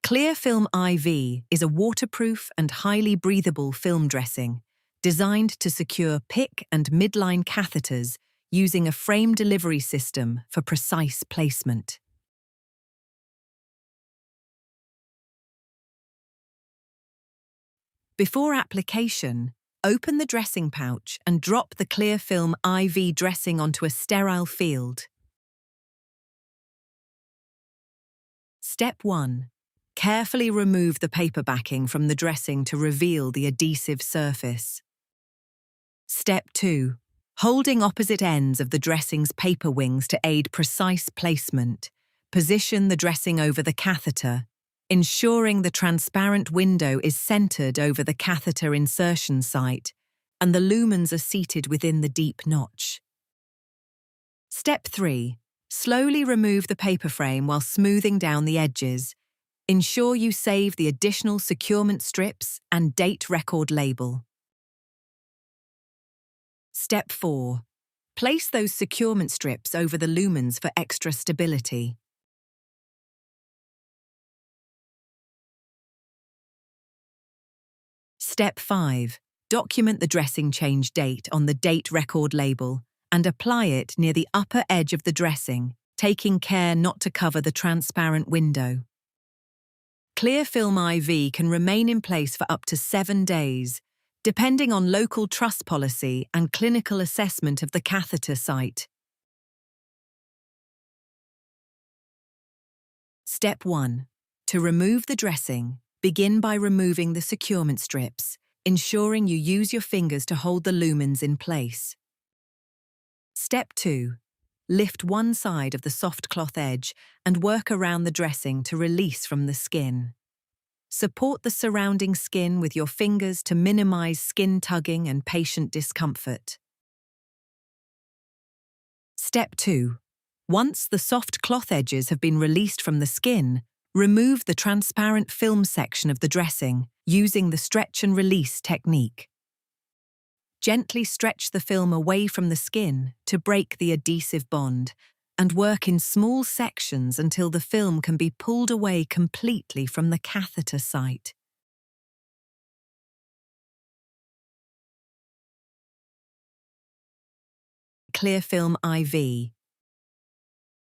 ClearFilm I.V is a waterproof and highly breathable film dressing designed to secure PICC and midline catheters using a frame delivery system for precise placement. Before application, open the dressing pouch and drop the ClearFilm I.V dressing onto a sterile field. Step 1. Carefully remove the paper backing from the dressing to reveal the adhesive surface. Step 2. Holding opposite ends of the dressing's paper wings to aid precise placement, position the dressing over the catheter, ensuring the transparent window is centered over the catheter insertion site and the lumens are seated within the deep notch. Step 3. Slowly remove the paper frame while smoothing down the edges. Ensure you save the additional securement strips and date record label. Step 4. Place those securement strips over the lumens for extra stability. Step 5. Document the dressing change date on the date record label and apply it near the upper edge of the dressing, taking care not to cover the transparent window. ClearFilm I.V can remain in place for up to 7 days, depending on local trust policy and clinical assessment of the catheter site. Step 1. To remove the dressing, begin by removing the securement strips, ensuring you use your fingers to hold the lumens in place. Step 2. Lift one side of the soft cloth edge and work around the dressing to release from the skin. Support the surrounding skin with your fingers to minimize skin tugging and patient discomfort. Step 2. Once the soft cloth edges have been released from the skin, remove the transparent film section of the dressing using the stretch and release technique. Gently stretch the film away from the skin to break the adhesive bond and work in small sections until the film can be pulled away completely from the catheter site. ClearFilm I.V.